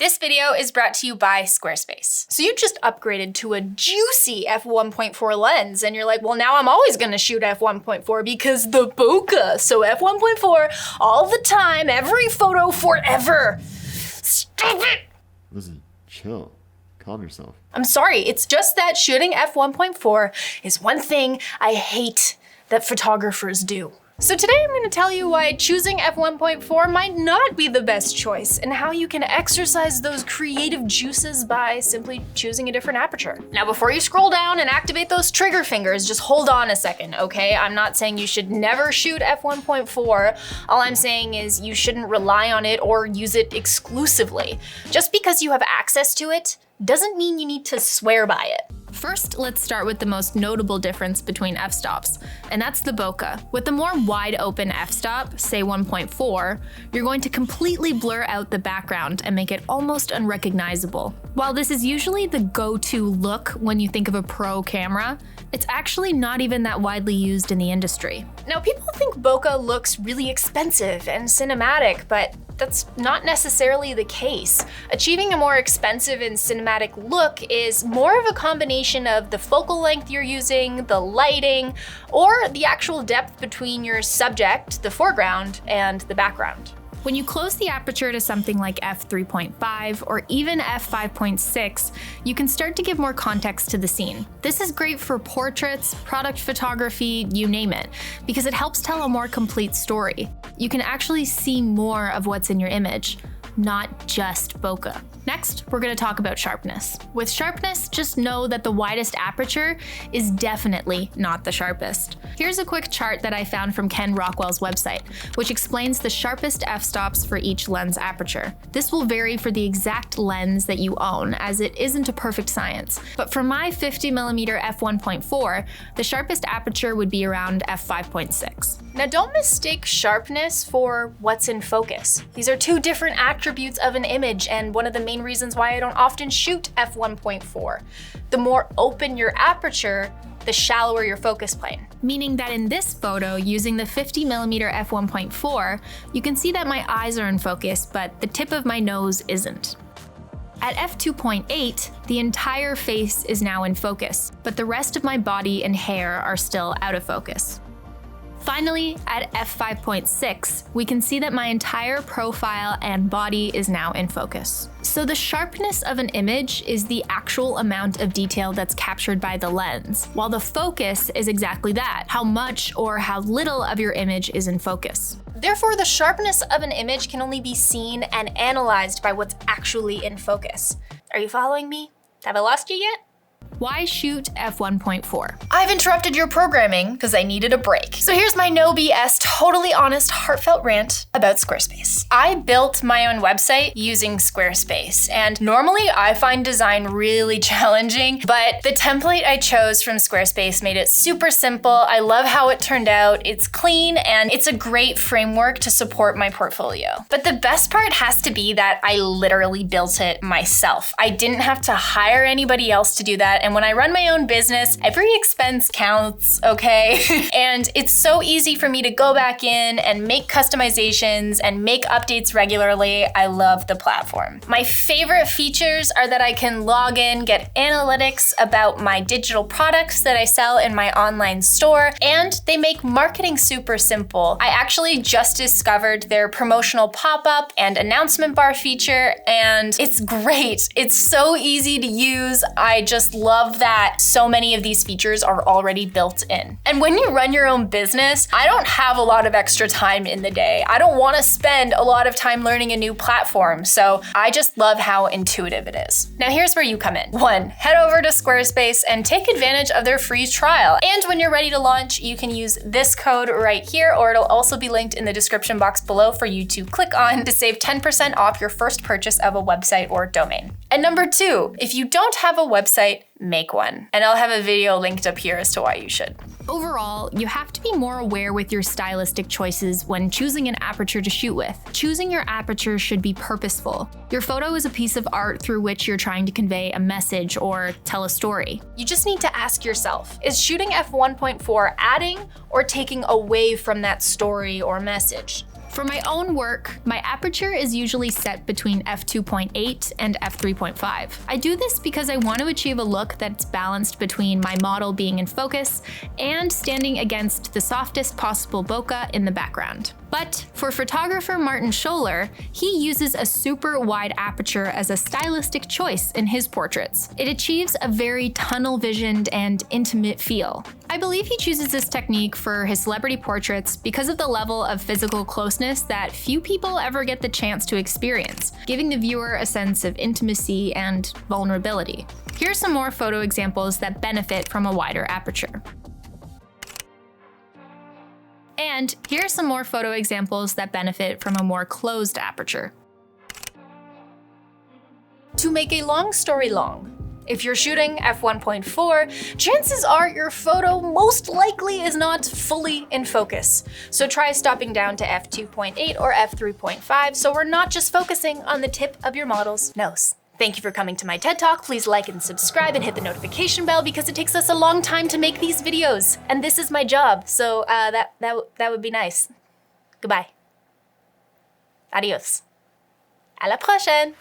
This video is brought to you by Squarespace. So you just upgraded to a juicy f1.4 lens and you're like, well, now I'm always gonna shoot f1.4 because the bokeh. So f1.4 all the time, every photo forever. Stop it! Lizzie, chill. Calm yourself. I'm sorry, it's just that shooting f1.4 is one thing I hate that photographers do. So today I'm going to tell you why choosing f1.4 might not be the best choice and how you can exercise those creative juices by simply choosing a different aperture. Now before you scroll down and activate those trigger fingers, just hold on a second, okay? I'm not saying you should never shoot f1.4. All I'm saying is you shouldn't rely on it or use it exclusively. Just because you have access to it doesn't mean you need to swear by it. First, let's start with the most notable difference between f-stops, and that's the bokeh. With the more wide open f-stop, say 1.4, you're going to completely blur out the background and make it almost unrecognizable. While this is usually the go-to look when you think of a pro camera, it's actually not even that widely used in the industry. Now, people think bokeh looks really expensive and cinematic, but that's not necessarily the case. Achieving a more expensive and cinematic look is more of a combination of the focal length you're using, the lighting, or the actual depth between your subject, the foreground, and the background. When you close the aperture to something like f3.5 or even f5.6, you can start to give more context to the scene. This is great for portraits, product photography, you name it, because it helps tell a more complete story. You can actually see more of what's in your image, not just bokeh. Next, we're going to talk about sharpness. With sharpness, just know that the widest aperture is definitely not the sharpest. Here's a quick chart that I found from Ken Rockwell's website, which explains the sharpest f-stops for each lens aperture. This will vary for the exact lens that you own, as it isn't a perfect science. But for my 50mm f1.4, the sharpest aperture would be around f5.6. Now don't mistake sharpness for what's in focus. These are two different attributes of an image, and one of the main reasons why I don't often shoot f1.4. The more open your aperture, the shallower your focus plane. Meaning that in this photo, using the 50mm f1.4, you can see that my eyes are in focus, but the tip of my nose isn't. At f2.8, the entire face is now in focus, but the rest of my body and hair are still out of focus. Finally, at f5.6, we can see that my entire profile and body is now in focus. So the sharpness of an image is the actual amount of detail that's captured by the lens, while the focus is exactly that, how much or how little of your image is in focus. Therefore, the sharpness of an image can only be seen and analyzed by what's actually in focus. Are you following me? Have I lost you yet? Why shoot f1.4? I've interrupted your programming because I needed a break. So here's my no BS, totally honest, heartfelt rant about Squarespace. I built my own website using Squarespace, and normally I find design really challenging, but the template I chose from Squarespace made it super simple. I love how it turned out. It's clean and it's a great framework to support my portfolio. But the best part has to be that I literally built it myself. I didn't have to hire anybody else to do that. And when I run my own business, every expense counts, okay? And it's so easy for me to go back in and make customizations and make updates regularly. I love the platform. My favorite features are that I can log in, get analytics about my digital products that I sell in my online store, and they make marketing super simple. I actually just discovered their promotional pop-up and announcement bar feature, and it's great. It's so easy to use. I just love that so many of these features are already built in. And when you run your own business, I don't have a lot of extra time in the day. I don't want to spend a lot of time learning a new platform, so I just love how intuitive it is. Now here's where you come in. 1, head over to Squarespace and take advantage of their free trial. And when you're ready to launch, you can use this code right here, or it'll also be linked in the description box below for you to click on to save 10% off your first purchase of a website or domain. And number 2, if you don't have a website, make one. And I'll have a video linked up here as to why you should. Overall, you have to be more aware with your stylistic choices when choosing an aperture to shoot with. Choosing your aperture should be purposeful. Your photo is a piece of art through which you're trying to convey a message or tell a story. You just need to ask yourself, is shooting f1.4 adding or taking away from that story or message? For my own work, my aperture is usually set between f2.8 and f3.5. I do this because I want to achieve a look that's balanced between my model being in focus and standing against the softest possible bokeh in the background. But for photographer Martin Scholler, he uses a super wide aperture as a stylistic choice in his portraits. It achieves a very tunnel-visioned and intimate feel. I believe he chooses this technique for his celebrity portraits because of the level of physical closeness that few people ever get the chance to experience, giving the viewer a sense of intimacy and vulnerability. Here are some more photo examples that benefit from a wider aperture. And here are some more photo examples that benefit from a more closed aperture. To make a long story long, if you're shooting f1.4, chances are your photo most likely is not fully in focus. So try stopping down to f2.8 or f3.5 so we're not just focusing on the tip of your model's nose. Thank you for coming to my TED Talk. Please like and subscribe and hit the notification bell because it takes us a long time to make these videos. And this is my job, so that would be nice. Goodbye. Adios. À la prochaine.